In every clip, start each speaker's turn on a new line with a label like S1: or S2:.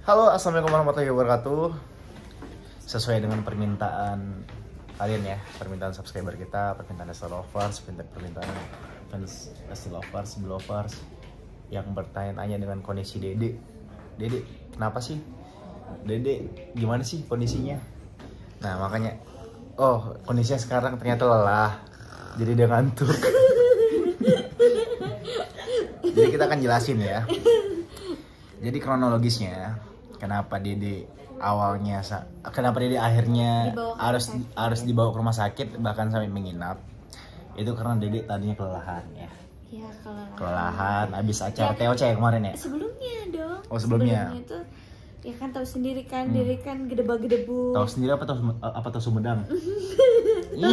S1: Halo, assalamualaikum warahmatullahi wabarakatuh. Sesuai dengan permintaan kalian ya, permintaan subscriber kita, permintaan Lesti Lovers, permintaan fans Lesti Lovers, Belovers yang bertanya-tanya dengan kondisi Dede. Dede, kenapa sih? Dede, gimana sih kondisinya? Nah makanya, oh kondisinya sekarang ternyata lelah, jadi dia ngantuk. Jadi kita akan jelasin ya. Jadi kronologisnya, kenapa Dede awalnya, kenapa Dede akhirnya harus dibawa ke rumah sakit bahkan sampai menginap. Itu karena Dede tadinya kelelahan ya.
S2: Iya,
S1: kelelahan abis acara TOC ya kemarin ya.
S2: Sebelumnya dong.
S1: Oh sebelumnya
S2: Itu ya kan tahu sendiri kan, Dede kan gedebak-gedebu.
S1: Tahu sendiri apa tahu Sumedang? Iya.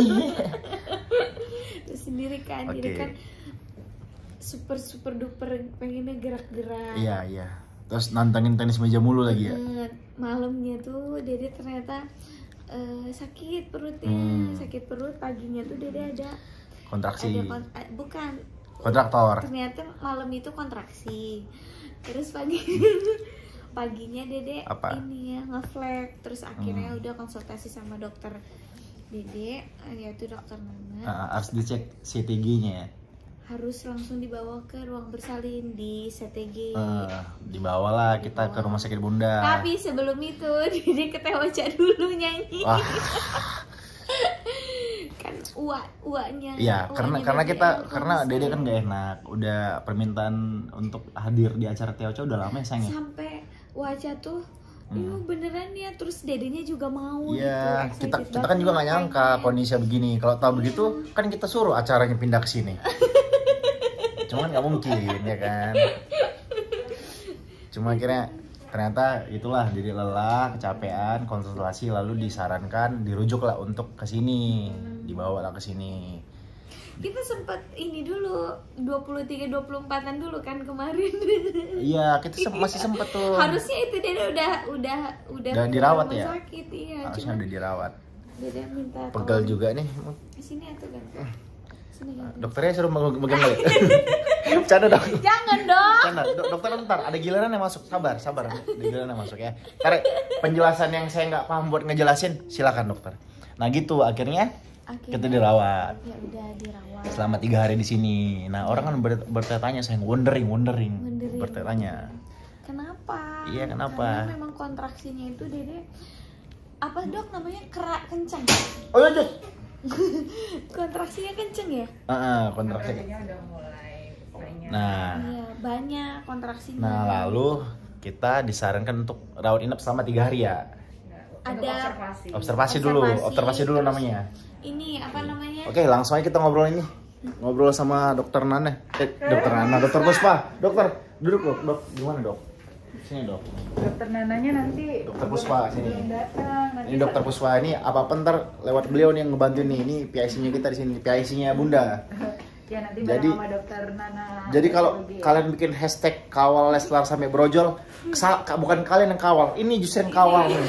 S2: Tahu sendiri kan, Dede kan super duper pengennya gerak-gerak.
S1: Iya. Terus nantangin tenis meja mulu lagi ya.
S2: Malamnya tuh Dede ternyata sakit perutnya, sakit perut. Paginya tuh Dede ada
S1: kontraksi.
S2: Bukan.
S1: Kontraktor.
S2: Ternyata malam itu kontraksi. Terus paginya Dede ini ya ngeflag. Terus akhirnya udah konsultasi sama dokter Dede, yaitu dokter Nana.
S1: Harus dicek CTG-nya.
S2: Harus langsung dibawa ke ruang bersalin di CTG.
S1: Dibawalah kita ke rumah sakit Bunda.
S2: Tapi sebelum itu Dede ke TOC dulu nyanyi.
S1: Wah.
S2: Kan uaknya.
S1: Iya, karena Dede kan gak enak. Udah permintaan untuk hadir di acara TOC udah lama ya sayang.
S2: Sampai Waca tuh beneran ya, terus Dedenya juga mau
S1: iya,
S2: gitu.
S1: kita kan juga gak nyangka kondisinya begini. Kalau tahu begitu kan kita suruh acaranya pindah ke sini. Cuman nggak mungkin ya kan. Cuma akhirnya ternyata itulah jadi lelah, kecapean, konsultasi, lalu disarankan dirujuklah untuk ke sini, dibawalah ke sini.
S2: Kita sempat ini dulu 23-24an dulu kan kemarin.
S1: Iya, kita masih sempat tuh.
S2: Harusnya itu dia udah
S1: dirawat ya.
S2: Sakit, iya.
S1: Harusnya udah dirawat.
S2: Dia minta
S1: pegel juga nih.
S2: Sini atau kan?
S1: Dokternya suruh megang lagi. Bercanda dong.
S2: Jangan dong.
S1: Bercanda. Dokter bentar, ada giliran yang masuk. Sabar. Ada giliran yang masuk ya. Karena penjelasan yang saya nggak paham buat ngejelasin, silakan dokter. Nah gitu akhirnya kita dirawat.
S2: Ya udah dirawat.
S1: Selama 3 hari di sini. Nah orang kan bertanya, saya wondering. Bertanya.
S2: Kenapa?
S1: Iya kenapa?
S2: Karena memang kontraksinya itu Dede apa dok namanya kerak kencang.
S1: Oh iya.
S2: Kontraksinya kenceng ya?
S1: Kontraksinya
S3: udah mulai banyak.
S1: Nah,
S2: iya, banyak kontraksinya.
S1: Nah, lalu kita disarankan untuk rawat inap selama 3 hari ya.
S2: Ada
S1: observasi dulu namanya.
S2: Ini apa namanya?
S1: Oke, langsung aja kita ngobrol sama dokter Nana. Dokter Puspa. Dokter, duduk dok. Gimana dok? Sini dok.
S3: Dokter Nananya nanti.
S1: Dokter Puspa sini.
S3: Datang.
S1: Ini dokter Puspa ini apa ntar lewat beliau nih yang ngebantu nih. Ini PIC-nya kita di sini, PIC-nya Bunda.
S3: Ya nanti bareng sama dokter Nana.
S1: Jadi kalau kalian bikin hashtag kawal Leslar sampai brojol, bukan kalian yang kawal, ini justru yang kawal nih.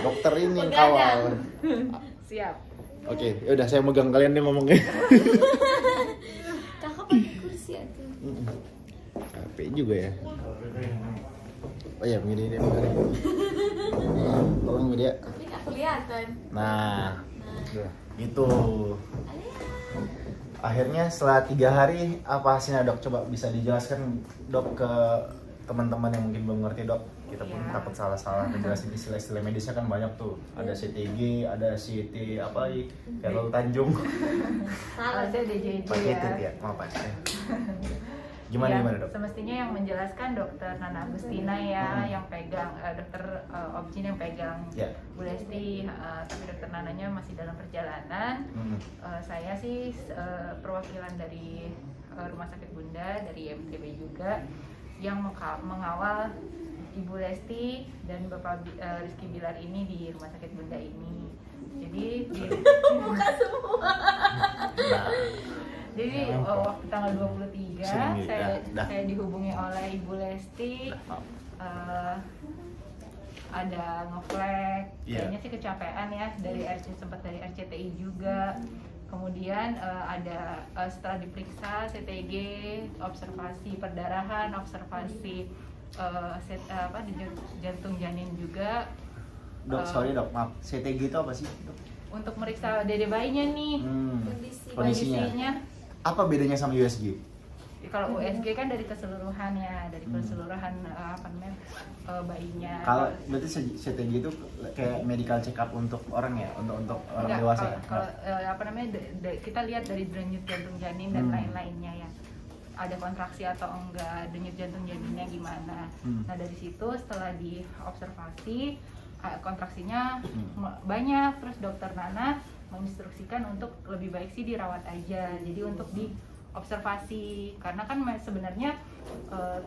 S1: Dokter ini yang kawal.
S3: Siap.
S1: Oke, yaudah saya megang kalian nih ngomongnya.
S2: Kakak pakai kursi atau?
S1: Capek juga ya. Oh ya, begini dia. Tolong media.
S2: Tapi nggak kelihatan.
S1: Nah, gitu. Akhirnya setelah 3 hari apa hasilnya dok? Coba bisa dijelaskan dok ke teman-teman yang mungkin belum ngerti dok. Kita pun takut salah-salah ngejelasin istilah-istilah medisnya kan banyak tuh. Ada CTG, ada CT apa lagi? Carol Tanjung.
S3: Salah saya DJJ
S1: ya. Maaf Pak. Gimana dok?
S3: Semestinya yang menjelaskan dokter Nana Agustina ya, yang pegang dokter Objin yang pegang Bu Lesti, tapi dokter Nananya masih dalam perjalanan. Saya sih perwakilan dari Rumah Sakit Bunda, dari MTB juga, yang mengawal Ibu Lesti dan Bapak Rizky Bilar ini di Rumah Sakit Bunda ini. Jadi
S2: buka semua.
S3: Jadi waktu tanggal 23 saya dihubungi oleh Ibu Lesti, ada ngeflag, kayaknya sih kecapean ya, dari sempat dari RCTI juga. Kemudian setelah diperiksa CTG, observasi perdarahan, observasi jantung janin juga.
S1: Dok, sorry dok, maaf. CTG itu apa sih? Dok?
S3: Untuk meriksa dede bayinya nih, kondisinya.
S1: Apa bedanya sama USG?
S3: Kalau USG kan dari keseluruhan ya, dari keseluruhan bayinya.
S1: Kalau berarti CTG itu kayak medical check up untuk orang ya, untuk orang dewasa.
S3: Kalau kita lihat dari denyut jantung janin dan lain-lainnya ya. Ada kontraksi atau enggak, denyut jantung janinnya gimana. Nah dari situ setelah diobservasi kontraksinya banyak, terus dokter Nana menginstruksikan untuk lebih baik sih dirawat aja. Jadi untuk diobservasi karena kan sebenarnya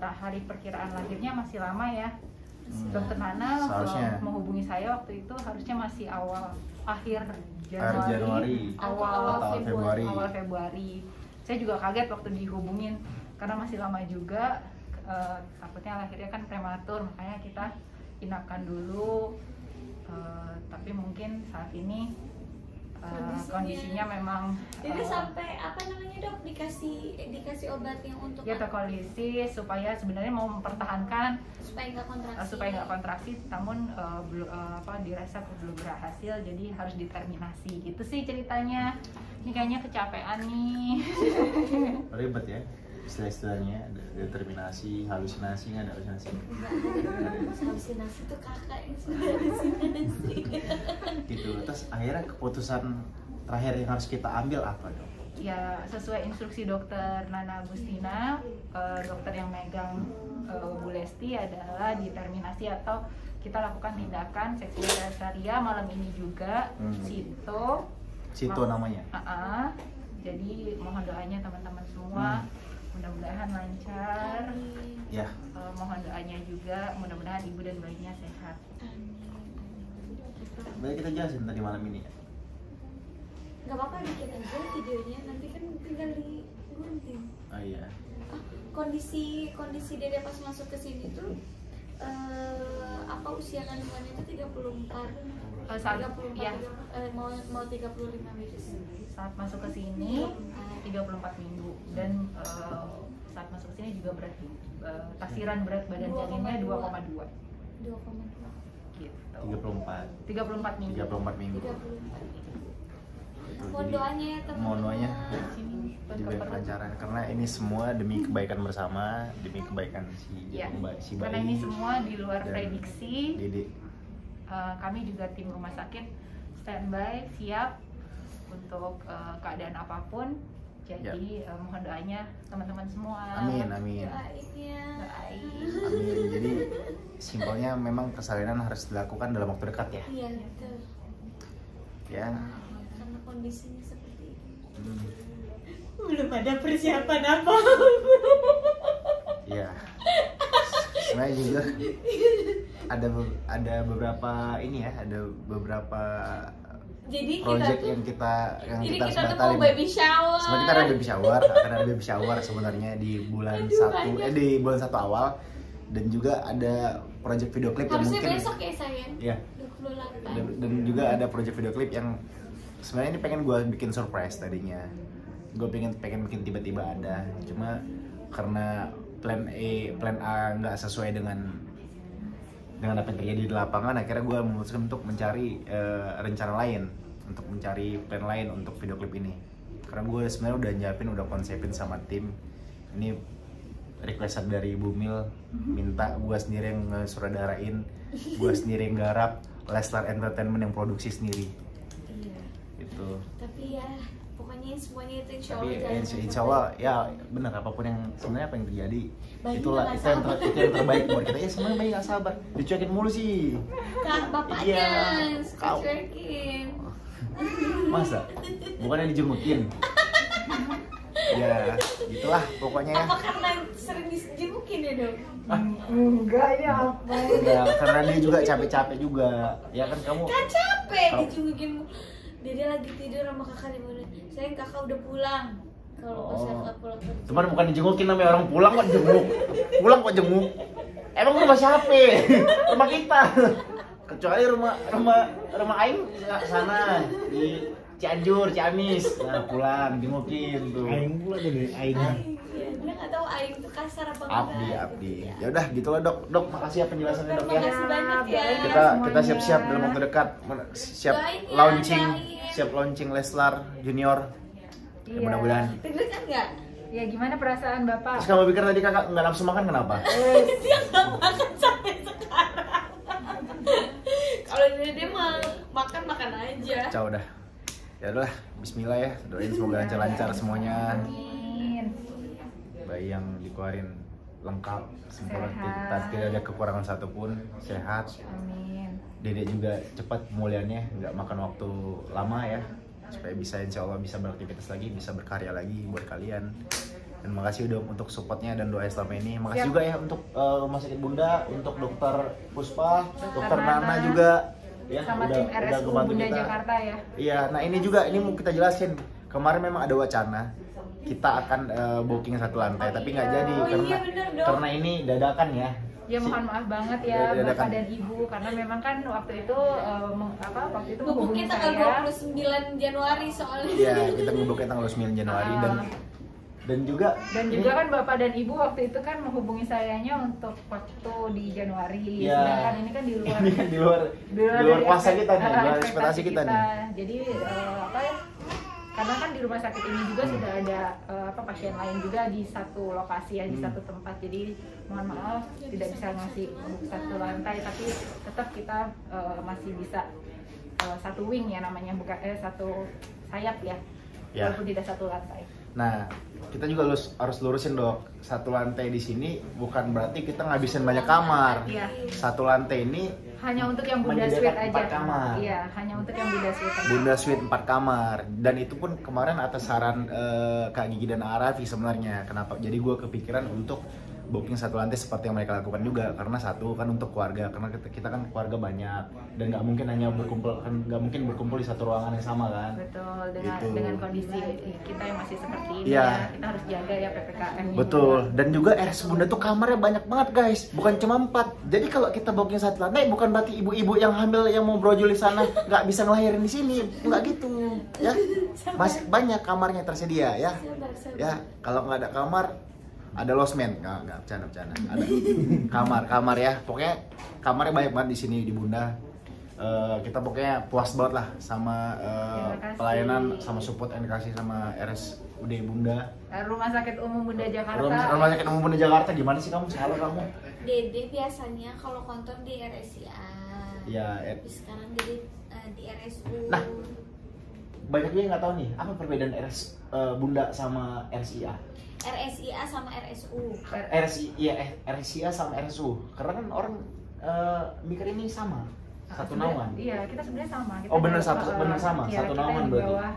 S3: hari perkiraan lahirnya masih lama ya. Dokter Nana menghubungi saya waktu itu harusnya masih akhir Januari, awal Februari. Saya juga kaget waktu dihubungin karena masih lama juga, takutnya lahirnya kan prematur, makanya kita inapkan dulu. Tapi mungkin saat ini kondisinya memang
S2: jadi sampai apa namanya dok, dikasih obat yang untuk
S3: ya terkolisis supaya sebenarnya mau mempertahankan
S2: supaya nggak kontraksi,
S3: namun dirasa belum berhasil, jadi harus diterminasi gitu sih ceritanya. Ini kayaknya kecapean nih.
S1: Ribet ya istilah-istilahnya, determinasi, halusinasi, nggak ada halusinasi.
S2: Halusinasi tuh kakak yang sudah halusinasi.
S1: Gitu. Terus akhirnya keputusan terakhir yang harus kita ambil apa dok?
S3: Ya sesuai instruksi dokter Nana Agustina, dokter yang megang Bu Lesti adalah determinasi atau kita lakukan tindakan seksi cesaria malam ini juga. Sito
S1: namanya.
S3: Jadi mohon doanya teman-teman semua, mudah-mudahan lancar.
S1: Ya.
S3: Mohon doanya juga, mudah-mudahan ibu dan bayinya sehat.
S1: Baik, kita jelasin tadi malam ini ya.
S2: Gak apa-apa, bikin aja videonya, nanti kan tinggal digunting.
S1: Oh iya.
S2: Kondisi dede pas masuk ke sini tuh usia kandungannya itu 34 mau 35 minggu.
S3: Saat masuk ke sini 34 minggu dan saat masuk ke sini juga berat taksiran berat badan janinnya 2,2 gitu. 34 minggu.
S2: Mohon doanya ya teman-teman.
S1: Mohon doanya diberi kelancaran karena ini semua demi kebaikan bersama, demi kebaikan si bayi.
S3: Karena ini semua di luar prediksi. Kami juga tim rumah sakit standby siap untuk keadaan apapun. Jadi mohon doanya teman-teman semua.
S1: Amin.
S2: Doain.
S1: Jadi simpelnya memang persalinan harus dilakukan dalam waktu dekat ya.
S2: Iya betul.
S1: Ya.
S2: Karena kondisinya seperti ini. Belum ada persiapan apa.
S1: Iya. Sebenarnya juga ada beberapa
S2: jadi
S1: project yang kita
S2: tuh mau baby shower.
S1: Sebenarnya kita ada baby shower, akan ada baby shower sebenarnya di bulan 1 awal, dan juga ada project video klip yang mungkin
S2: besok ya sayang.
S1: Iya. 28. Dan juga ada project video klip yang sebenarnya ini pengen gue bikin surprise tadinya. Gue pengen bikin tiba-tiba ada, cuma karena plan A nggak sesuai dengan apa yang terjadi di lapangan, akhirnya gue memutuskan untuk mencari rencana lain, untuk mencari plan lain untuk video klip ini. Karena gue sebenarnya udah konsepin sama tim. Ini requestan dari Ibu Mil, minta gue sendiri yang ngesutradarain, gue sendiri yang garap, Leslar Entertainment yang produksi sendiri.
S2: Iya.
S1: Itu.
S2: Tapi ya pokoknya semuanya itu insya
S1: Allah ya benar, apapun yang sebenarnya apa yang terjadi itu yang terbaik buat kita. Ya sebenarnya bayi nggak sabar, dicuekin mulu sih
S2: bapaknya. Dicuekin
S1: masa bukannya dijemukin. Ya gitulah pokoknya ya.
S2: Apa karena sering dijemukin ya dok?
S3: Enggak, ini apa?
S1: Enggak, karena dia juga capek-capek juga ya kan. Kamu
S2: kan capek dijemukin. Dede lagi tidur sama kakak di mana? Sayang kakak udah pulang. Kalau pas kakak pulang kerja.
S1: Cuman bukan dijengukin, namanya orang pulang kok jenguk. Pulang kok jenguk. Emang rumah siapa? Rumah kita. Kecuali rumah Aing sana di Cianjur, Ciamis. Nah pulang jengukin tuh.
S4: Aing pula jadi Aing.
S2: Iya, dia nggak tahu aing tuh kasar apa enggak.
S1: Abdi. Ya udah gitulah dok makasih ya penjelasannya dok ya.
S2: Makasih banyak ya.
S1: Kita siap-siap dalam waktu dekat siap launching Leslar Junior.
S3: Iya.
S1: Mudah-mudahan.
S2: Deg-degan nggak?
S3: Ya gimana perasaan Bapak?
S1: Terus kamu pikir tadi kakak nggak nafsu makan kenapa?
S2: Dia nggak makan sampai sekarang. Kalau dia mah makan aja.
S1: Ciao dah. Ya udah, bismillah ya. Doain semoga lancar-lancar semuanya.
S3: Amin.
S1: Bayi yang dikeluarin lengkap, sempurna,
S3: Sehat.
S1: tidak ada kekurangan satupun, sehat.
S3: Amin.
S1: Dedek juga cepat pemulihannya, nggak makan waktu lama ya, supaya bisa insya Allah bisa beraktivitas lagi, bisa berkarya lagi buat kalian. Dan makasih udah untuk supportnya dan doa selama ini. Makasih juga ya untuk Rumah Sakit Bunda, untuk Dokter Puspa, Dokter Nana juga. Ya,
S3: sama tim RSU Bunda Jakarta ya.
S1: Iya, nah ini mau kita jelasin. Kemarin memang ada wacana kita akan booking satu lantai, tapi nggak jadi karena ini dadakan ya.
S3: Ya mohon maaf banget ya Bapak dan Ibu karena memang kan waktu itu
S2: menghubungi tanggal 29 Januari soalnya.
S1: Iya, kita ngebooking tanggal 29 Januari dan juga
S3: kan Bapak dan Ibu waktu itu kan menghubungi sayanya untuk waktu di Januari.
S1: Ya.
S3: Sedangkan ini kan
S1: di luar kuasa kita nih, di luar ekspektasi kita nih.
S3: Jadi karena kan di rumah sakit ini juga sudah ada pasien lain juga di satu lokasi ya, di satu tempat. Jadi mohon maaf tidak bisa ngasih satu lantai, tapi tetap kita masih bisa satu wing ya namanya, bukan satu sayap ya. Walaupun tidak satu lantai.
S1: Nah, kita juga harus lurusin dok, satu lantai di sini bukan berarti kita ngabisin banyak kamar.
S3: Iya.
S1: Satu lantai ini
S3: hanya untuk yang Bunda Suite aja.
S1: 4 kamar.
S3: Iya, hanya untuk yang Bunda Suite aja.
S1: Bunda Suite 4 kamar. Dan itu pun kemarin atas saran Kak Gigi dan Arafi sebenarnya. Kenapa? Jadi gue kepikiran untuk booking satu lantai seperti yang mereka lakukan juga, karena satu kan untuk keluarga, karena kita kan keluarga banyak dan nggak mungkin hanya berkumpul di satu ruangan yang sama kan.
S3: Betul,
S1: gitu.
S3: dengan kondisi kita yang masih seperti ini
S1: ya,
S3: kita harus jaga ya PPKM.
S1: Betul juga. Dan juga RS Bunda tuh kamarnya banyak banget guys, bukan cuma 4. Jadi kalau kita booking satu lantai bukan berarti ibu-ibu yang hamil yang mau brojol di sana nggak bisa ngelahirin di sini, nggak gitu ya. Masih banyak kamarnya tersedia ya. Ya, kalau nggak ada kamar ada losmen, nggak bercanda. Ada kamar ya, pokoknya kamarnya banyak banget di sini di Bunda. Kita pokoknya puas banget lah sama pelayanan, sama support yang dikasih sama RSUD Bunda.
S3: Rumah Sakit Umum Bunda Jakarta.
S1: Rumah Sakit Umum Bunda Jakarta gimana sih kamu sekarang kamu?
S2: Dede biasanya kalau kantor di RSIA.
S1: Ya.
S2: Sekarang Dede di RSU.
S1: Nah, banyak juga yang nggak tahu nih apa perbedaan Bunda sama RSIA.
S2: RSIA sama RSU.
S1: RSIA sama RSU. Karena kan orang mikir ini sama. Satu naungan.
S3: Iya, kita sebenarnya sama. Kita
S1: benar sama.
S3: Ya,
S1: satu naungan
S3: berarti.
S1: Bawah,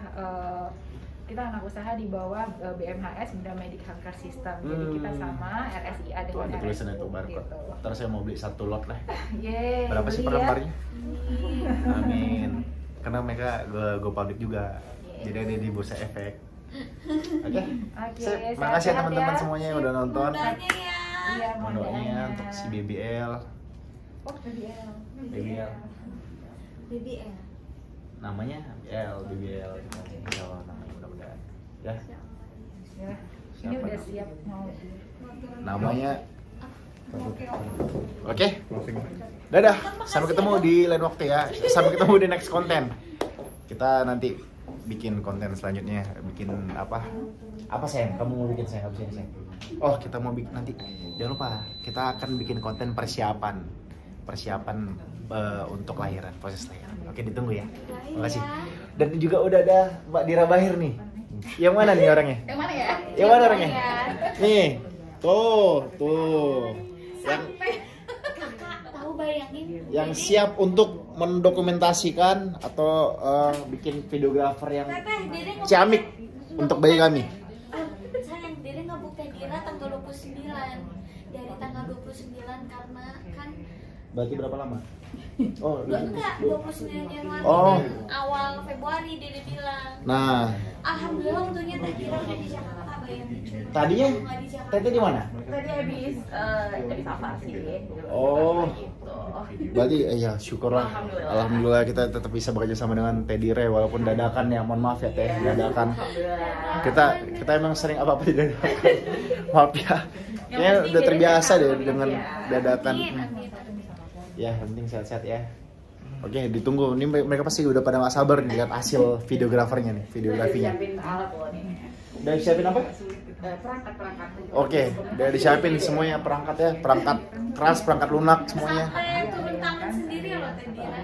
S3: kita anak usaha di bawah BMHS, Bunda Medic Healthcare System. Jadi kita sama RSIA dengan RSU.
S1: Tulisannya itu baru kok.
S3: Gitu.
S1: Ntar saya mau beli satu lot lah.
S3: Yeay,
S1: berapa sih per
S3: ya.
S1: lembarnya? Amin. Karena mereka go public juga. Jadi ada di Bursa Efek. Oke. Makasih ya teman-teman semuanya yang udah nonton.
S2: Iya,
S1: doanya untuk si BBL.
S3: Oh, BBL.
S1: Namanya BBL. Insya Allah namanya mudah-mudahan. Ya.
S3: Ini udah siap mau.
S1: Namanya. Oke. Dadah. Sampai ketemu di lain waktu ya. Sampai ketemu di next konten. Kita nanti bikin konten selanjutnya, bikin apa sayang? Kamu mau bikin sayang? Apa sayang? Oh, kita mau bikin nanti. Jangan lupa, kita akan bikin konten persiapan untuk lahiran, proses lahiran. Oke, ditunggu ya. Makasih. Dan juga udah ada Mbak Dira Bahir nih. Yang mana nih orangnya?
S3: Yang mana ya?
S1: Yang mana orangnya? Nih, tuh. Yang siap untuk mendokumentasikan atau bikin videografer yang ciamik untuk bayi kami.
S2: Sayang, Dede ngebuk Teh Dira tanggal 29. Dari tanggal 29 karena kan.
S1: Berarti berapa lama? Oh,
S2: enggak, 29 Januari.
S1: Oh.
S2: Awal Februari Dede bilang.
S1: Nah,
S2: alhamdulillah untungnya Teh Dira udah di Jakarta bayangin.
S1: Tadinya Tete di mana?
S3: Tadi habis apa sih?
S1: Oh.
S3: Gitu.
S1: Berarti ya syukurlah. Alhamdulillah kita tetap bisa bekerja sama dengan Teddy Ray walaupun dadakan ya. Mohon maaf ya Teh, dadakan. Kita emang sering apa-apa dadakan. Maaf ya. Kayaknya udah terbiasa deh dengan dadakan. Ya, yang penting sehat-sehat ya. Oke, ditunggu. Ini mereka pasti udah pada gak sabar nih lihat hasil videografernya nih, videografinya. Udah disiapin apa?
S3: Perangkat.
S1: Oke, udah disiapin semuanya perangkat ya, perangkat keras, perangkat lunak semuanya.
S2: Sampai turun tangan sendiri loh Tedira.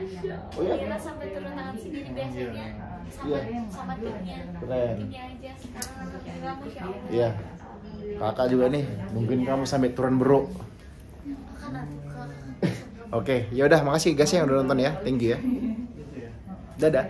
S1: Oh iya?
S2: Tedira sampai turun tangan sendiri biasanya sama timnya.
S1: Keren.
S2: Timnya aja sekarang alhamdulillah masya Allah.
S1: Iya. Kakak juga nih, mungkin kamu sampai turun bro. Oke, yaudah makasih guys yang udah nonton ya, thank you ya. Dadah.